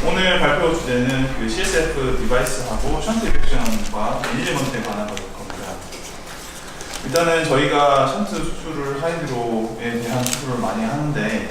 오늘 발표 주제는 그 CSF 디바이스하고 션트 인펙션과 매니지먼트에 관한 걸 겁니다. 일단은 저희가 션트 수술을 하이드로에 대한 수술을 많이 하는데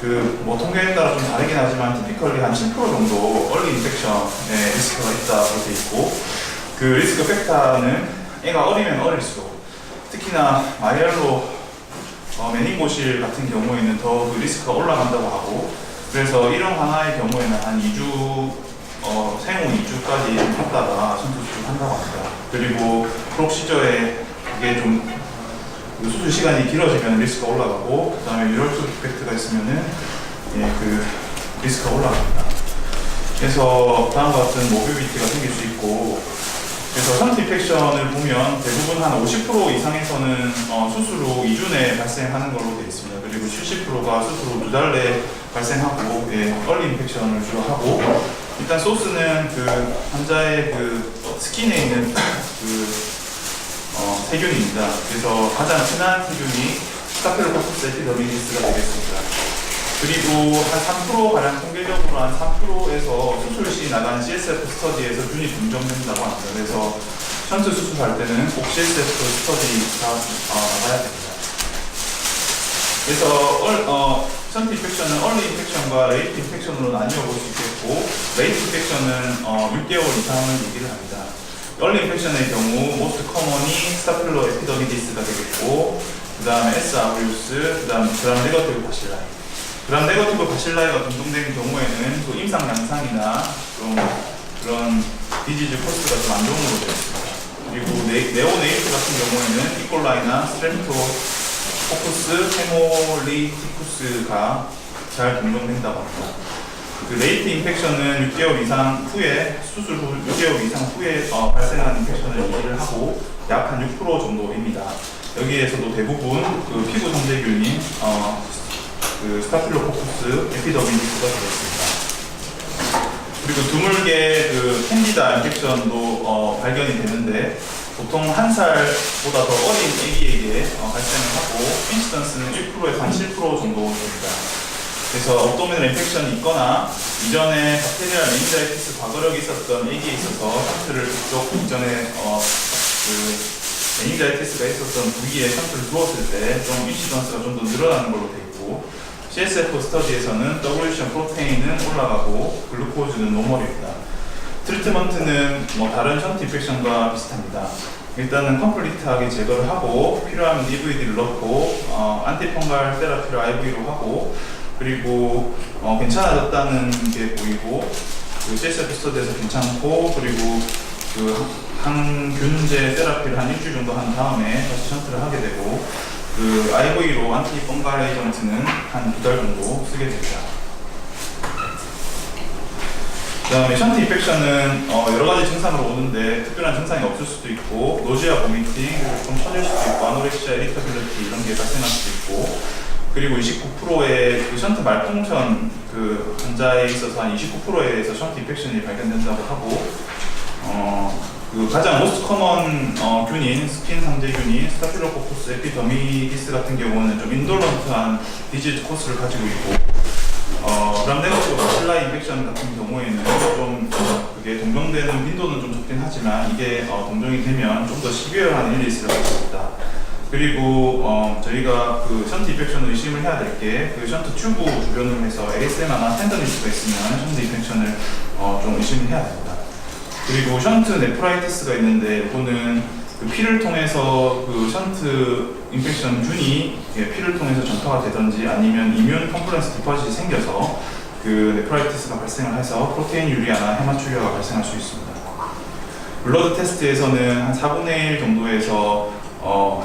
그 뭐 통계에 따라 좀 다르긴 하지만 티피컬리 한 10% 정도 얼리 인펙션의 리스크가 있다고 돼 있고, 그 리스크 팩터는 애가 어리면 어릴수록 특히나 마이엘로 메닝고실 같은 경우에는 더 그 리스크가 올라간다고 하고, 그래서 이런 하나의 경우에는 한 2주, 생후 2주까지 했다가 션트 수술한다고 합니다. 그리고 프록시저에 이게 좀 수술 시간이 길어지면 리스크가 올라가고, 그 다음에 유혈수 이펙트가 있으면은 그 리스크가 올라갑니다. 그래서 다음과 같은 모빌리티가 생길 수 있고, 그래서 션트 인펙션을 보면 대부분 한 50% 이상에서는 수술 후 2주 내에 발생하는 걸로 되어 있습니다. 그리고 70%가 수술 후 2달 내에 발생하고, 얼리 인펙션을 주로 하고, 일단 소스는 그 환자의 그 스킨에 있는 그 세균입니다. 그래서 가장 흔한 세균이 스타필로코커스 에피더미디스가 되겠습니다. 그리고 한 3%가량 통계적으로 한 3%에서 수술 시 나간 CSF 스터디에서 균이 검정된다고 합니다. 그래서 션트 수술할 때는 꼭 CSF 스터디가 나가야 됩니다. 그래서 션트 인펙션은 얼리 인펙션과 레이트 인펙션으로 나뉘어 볼 수 있겠고, 레이트 인펙션은 6개월 이상을 얘기를 합니다. 얼리 인펙션의 경우 모스트 커먼이 스타필로 에피더미디스가 되겠고, 그 다음에 S 아우리우스, 그 다음에 그람 네거티브 바실라이. 그람 네거티브 바실라이가 동동된 경우에는 또 임상 양상이나 좀 그런 디지즈 코스가 좀 안 좋은 걸로 되어 있습니다. 그리고 네오네이트 같은 경우에는 이콜라이나 스트레프토 포쿠스, 헤몰리티쿠스가 잘 동종된다고 합니다. 그 레이트 인펙션은 6개월 이상 후에, 수술 후 6개월 이상 후에 발생한 인펙션을 얘기를 하고 약 한 6% 정도입니다. 여기에서도 대부분 그 피부 정제균인 그 스타필로코쿠스 에피더미디스가 되겠습니다. 그리고 드물게 그 캔디다 인펙션도 발견이 되는데, 보통 1살보다 더 어린 아기에게 발생을 하고, 인시던스는 1%에서 한 7% 정도 됩니다. 그래서 업도미널 인펙션이 있거나 이전에 박테리아 메닌자이티스 과거력이 있었던 아기에 있어서 션트를 그쪽 이전에 그 메닌자이티스가 있었던 부위에 션트를 두었을 때 좀 인시던스가 좀 더 늘어나는 걸로 되어 있고, CSF 스터디에서는 WCN 프로테인은 올라가고 글루코즈는 노멀입니다. 트리트먼트는 다른 션트 인펙션과 비슷합니다. 일단은 컴플리트하게 제거를 하고, 필요하면 DVD를 넣고, 안티펑갈 테라피를 IV로 하고, 그리고 괜찮아졌다는 게 보이고, 그 CSF 스터디에서 괜찮고, 그리고 그 항균제 테라피를 한 일주일 정도 한 다음에 다시 션트를 하게 되고, 그 IV로 안티펑갈 에이전트는 한 2달 정도 쓰게 됩니다. 그 다음에 션트 인펙션은 여러 가지 증상으로 오는데 특별한 증상이 없을 수도 있고, 노지아 보미팅, 좀 처질 수도 있고, 아노렉시아, 이리터빌리티 이런 게 발생할 수도 있고, 그리고 29%의 그 션트 말풍선 그 환자에 있어서 한 29%에서 션트 인펙션이 발견된다고 하고, 그 가장 모스트 커먼 균인, 스킨 상재균인 스타필로코커스 에피더미디스 같은 경우는 좀 인돌런트한 디지즈 코스를 가지고 있고, 그람 네거티브 바실라이 인펙션 같은 경우에는 좀 그게 동종되는 빈도는 좀 적긴 하지만, 이게 동종이 되면 좀 더 시비어한 일리스를 가지고 있다. 그리고 저희가 그 션트 인펙션을 의심을 해야 될 게, 그 션트 튜브 주변으로 해서 ASMR나 텐더니스가 있으면 션트 인펙션을 좀 의심을 해야 됩니다. 그리고 션트 네프라이티스가 있는데, 이거는 그 피를 통해서 그 션트 인펙션 균이 피를 통해서 전파가 되든지 아니면 이뮨 컴플렉스 디퍼짓이 생겨서 그 네프라이티스가 발생을 해서 프로테인 유리아나 헤마추리아가 발생할 수 있습니다. 블러드 테스트에서는 한 4분의 1 정도에서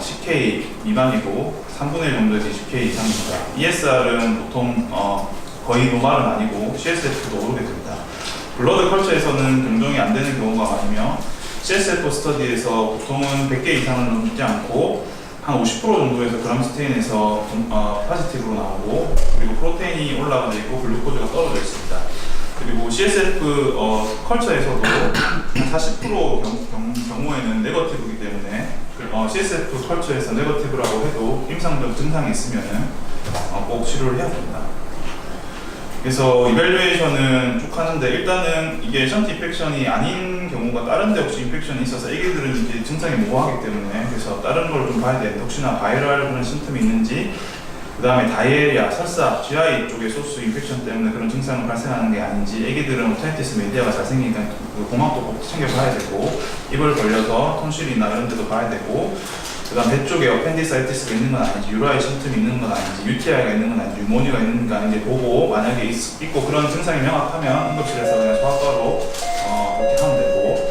CK 미만이고 3분의 1 정도에서 20K 이상입니다. ESR은 보통 거의 노말은 아니고 CSF도 오르게 됩니다. 블러드 컬처에서는 병정이 안 되는 경우가 많으며, CSF 스터디에서 보통은 100개 이상은 넘지 않고 한 50% 정도에서 그람 스테인에서 파지티브로 나오고, 그리고 프로테인이 올라가 있고 글루코즈가 떨어져 있습니다. 그리고 CSF 컬처에서도 한 40% 경우에는 네거티브이기 때문에 CSF 컬처에서 네거티브라고 해도 임상적 증상이 있으면 꼭 치료를 해야 됩니다. 그래서 이밸류에이션은 쭉 하는데 일단은 이게 션트 인펙션이 아닌 경우가 다른 데 혹시 인펙션이 있어서 애기들은 이제 증상이 모호하기 때문에 그래서 다른 걸 좀 봐야 되는데 혹시나 바이럴 그런 심텀이 있는지 그 다음에 다이에리아, 설사, GI 쪽의 소스 인펙션 때문에 그런 증상이 발생하는 게 아닌지 애기들은 오타이티스 메디아가 잘 생기니까 그 공항도 꼭 챙겨봐야 되고 입을 벌려서 톤실이나 이런 데도 봐야 되고 그 다음 배 쪽에 어펜디사이티스가 있는 건 아닌지 유라이 심틈이 있는 건 아닌지 UTI가 있는 건 아닌지 유모니가 있는 건 아닌지 보고 만약에 있고 그런 증상이 명확하면 응급실에서 그냥 소아과로 그렇게 하면 되고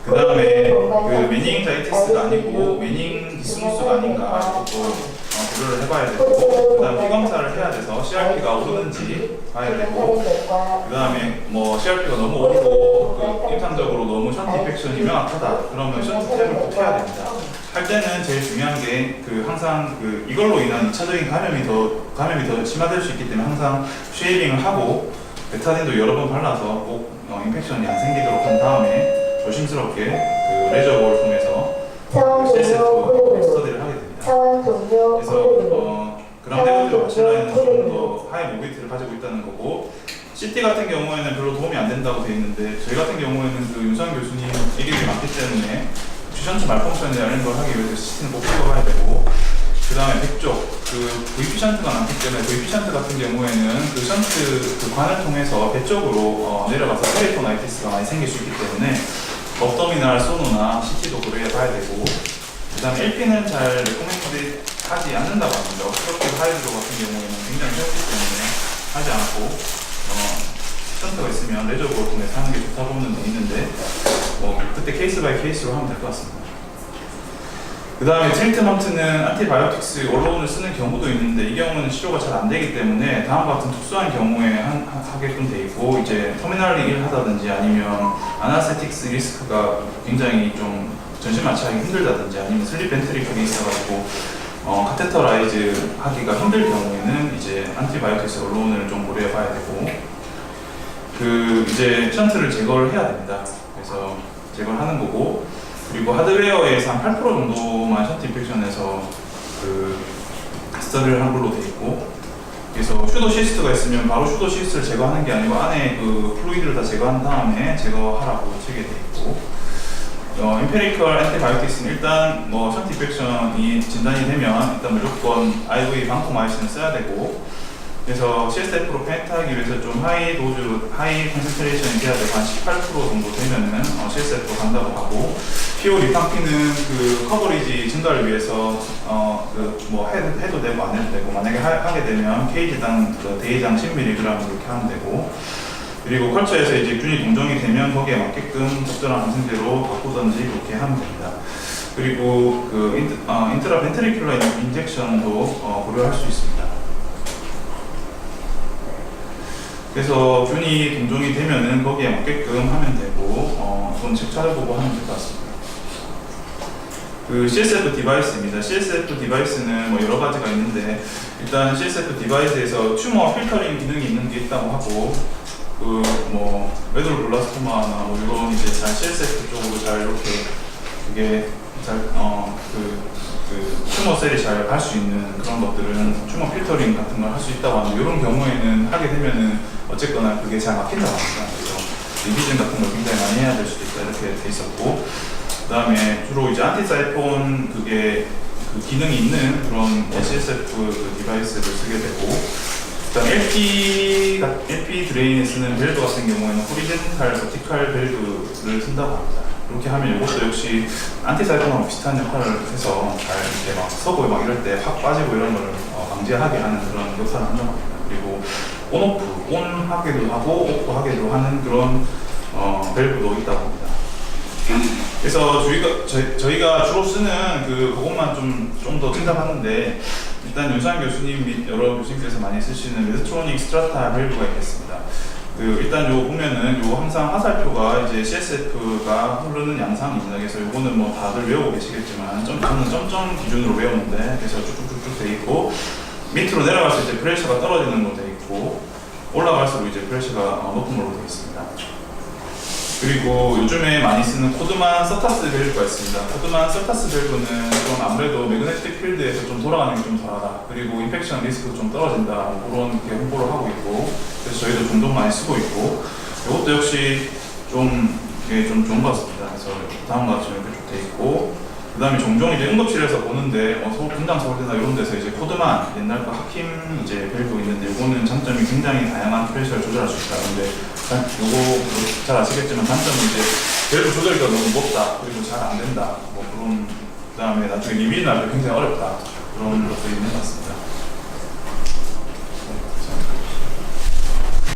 그 다음에 그 메닝자이티스가 아니고 메닝 디스무스가 아닌가 이것도 고려를 해봐야 되고 그 다음 피검사를 해야 돼서 CRP가 오르는지 봐야 되고 그 다음에 뭐 CRP가 너무 오르고 그 임상적으로 너무 션트 인펙션이 명확하다 그러면 션트 탭을 꼭 해야 됩니다. 할 때는 제일 중요한 게 그 항상 그 이걸로 인한 2차적인 감염이 더 심화될 수 있기 때문에 항상 쉐이빙을 하고 베타딘도 여러 번 발라서 꼭 인펙션이 안 생기도록 한 다음에 조심스럽게 그 레저볼을 통해서 CSF 스터디를 하게 됩니다. 그래서 그람데브리오 바실라에는 좀 더 하이 모빌리티를 가지고 있다는 거고 CT 같은 경우에는 별로 도움이 안 된다고 되어 있는데 저희 같은 경우에는 그 윤상 교수님 얘기들이 많기 때문에 션트 말펑션이나 이런 걸 하기 위해서 CT는 꼭 찍어봐야 되고 그 다음에 백쪽 그 VP 션트가 많기 때문에 VP 션트 같은 경우에는 그 션트 그 관을 통해서 배 쪽으로 내려가서 페리토나이티스가 많이 생길 수 있기 때문에 업도미널 소노나 CT도 고려해봐야 되고 그 다음에 LP는 잘 레코멘드 하지 않는다고 합니다. obstructive 하이드로 같은 경우에는 굉장히 짧기 때문에 하지 않고 션트가 있으면 레저볼 통해서 하는 게 좋다고 보는 데 있는데 그때 케이스 바이 케이스로 하면 될 것 같습니다. 그 다음에 트리트먼트는 안티바이오틱스 언론을 쓰는 경우도 있는데 이 경우는 치료가 잘 안 되기 때문에 다음과 같은 특수한 경우에 하게끔 돼 있고 이제 터미널리 1 하다든지 아니면 아나세틱스 리스크가 굉장히 좀 전신 마취하기 힘들다든지 아니면 슬립 벤트리클이 있어가지고 카테터라이즈 하기가 힘들 경우에는 이제 안티바이오틱스 언론을 좀 고려해 봐야 되고 그 이제 션트를 제거를 해야 됩니다. 그래서 제거를 하는 거고 그리고 하드웨어에서 한 8% 정도만 션트 인펙션에서 그 스터디를 한 걸로 돼 있고 그래서 슈도 시스트가 있으면 바로 슈도 시스트를 제거하는 게 아니고 안에 그 플루이드를 다 제거한 다음에 제거하라고 책에 돼 있고 임페리컬 안티바이오틱스는 일단 션트 인펙션이 진단이 되면 일단 무조건 IV 방코마이신을 써야 되고 그래서 CSF로 페인트하기 위해서 좀 하이 도즈, 하이 컨센트레이션이 돼야 되고 한 18% 정도 되면은 CSF로 간다고 하고 PO 리팡피는 그 커버리지 증가를 위해서 해도 되고 안 해도 되고 만약에 하게 되면 케이지당 대의당 10mg 이렇게 하면 되고 그리고 컬처에서 이제 균이 동정이 되면 거기에 맞게끔 적절한 항생제로 바꾸든지 그렇게 하면 됩니다. 그리고 그 인트라 벤트리큘러 인젝션도 고려할 수 있습니다. 그래서 균이 동종이 되면은 거기에 맞게끔 하면 되고 그건 책 찾아보고 하면 될 것 같습니다. 그 CSF 디바이스입니다. CSF 디바이스는 여러 가지가 있는데 일단 CSF 디바이스에서 튜머 필터링 기능이 있는 게 있다고 하고 메돌블라스토마나 이런 이제 잘 CSF 쪽으로 잘 이렇게 그게 잘 튜머 셀이 잘 갈 수 있는 그런 것들은 튜머 필터링 같은 걸 할 수 있다고 하는데 이런 경우에는 하게 되면은 어쨌거나 그게 잘 막힌다고 합니다. 그래서 리비전 같은 걸 굉장히 많이 해야 될 수도 있다 이렇게 돼 있었고 그 다음에 주로 이제 안티사이폰 그게 그 기능이 있는 그런 CSF 그 디바이스를 쓰게 되고 그다음 LP 드레인에 쓰는 밸브 같은 경우에는 호리젠탈 버티칼 밸브를 쓴다고 합니다. 이렇게 하면 이것도 역시 안티사이폰하고 비슷한 역할을 해서 잘 이렇게 막 서고 막 이럴 때 확 빠지고 이런 걸 방지하게 하는 그런 역할을 한다고 합니다. 그리고 온오프, 온 하게도 하고 오프 하게도 하는 그런 밸브도 있다고 합니다. 그래서 저희가 주로 쓰는 그것만 좀 더 생각하는데 일단 윤상 교수님 및 여러 교수님께서 많이 쓰시는 메드트로닉 스트라타 밸브가 있겠습니다. 일단 요 보면은 요 항상 화살표가 이제 CSF가 흐르는 양상입니다. 그래서 요거는 다들 외우고 계시겠지만 저는 점점 기준으로 외우는데 그래서 쭉쭉쭉쭉 돼 있고 밑으로 내려갔을 때 프레셔가 떨어지는 걸로 돼 있고 올라갈수록 이제 프레셔가 높은 걸로 돼 있습니다. 그리고 요즘에 많이 쓰는 코드만 서타스 밸브가 있습니다. 코드만 서타스 밸브는 좀 아무래도 매그네틱 필드에서 좀 돌아가는 게 좀 덜하다. 그리고 인펙션 리스크도 좀 떨어진다. 뭐 그런 게 홍보를 하고 있고, 그래서 저희도 종종 많이 쓰고 있고, 이것도 역시 좀 이게 좀 좋은 것 같습니다. 그래서 다음과 같이 이렇게 쭉 돼 있고, 그 다음에 종종 이제 응급실에서 보는데 분당 서울대나 이런 데서 이제 코드만 옛날 거 하킴 이제 밸브 있는데 이거는 장점이 굉장히 다양한 프레셔를 조절할 수 있다. 근데 요거 잘 아시겠지만 단점은 이제 밸브 조절기가 너무 무겁다. 그리고 잘 안 된다. 뭐 그런, 그 다음에 나중에 리빌 날 때 굉장히 어렵다. 그런 것도 있는 것 같습니다.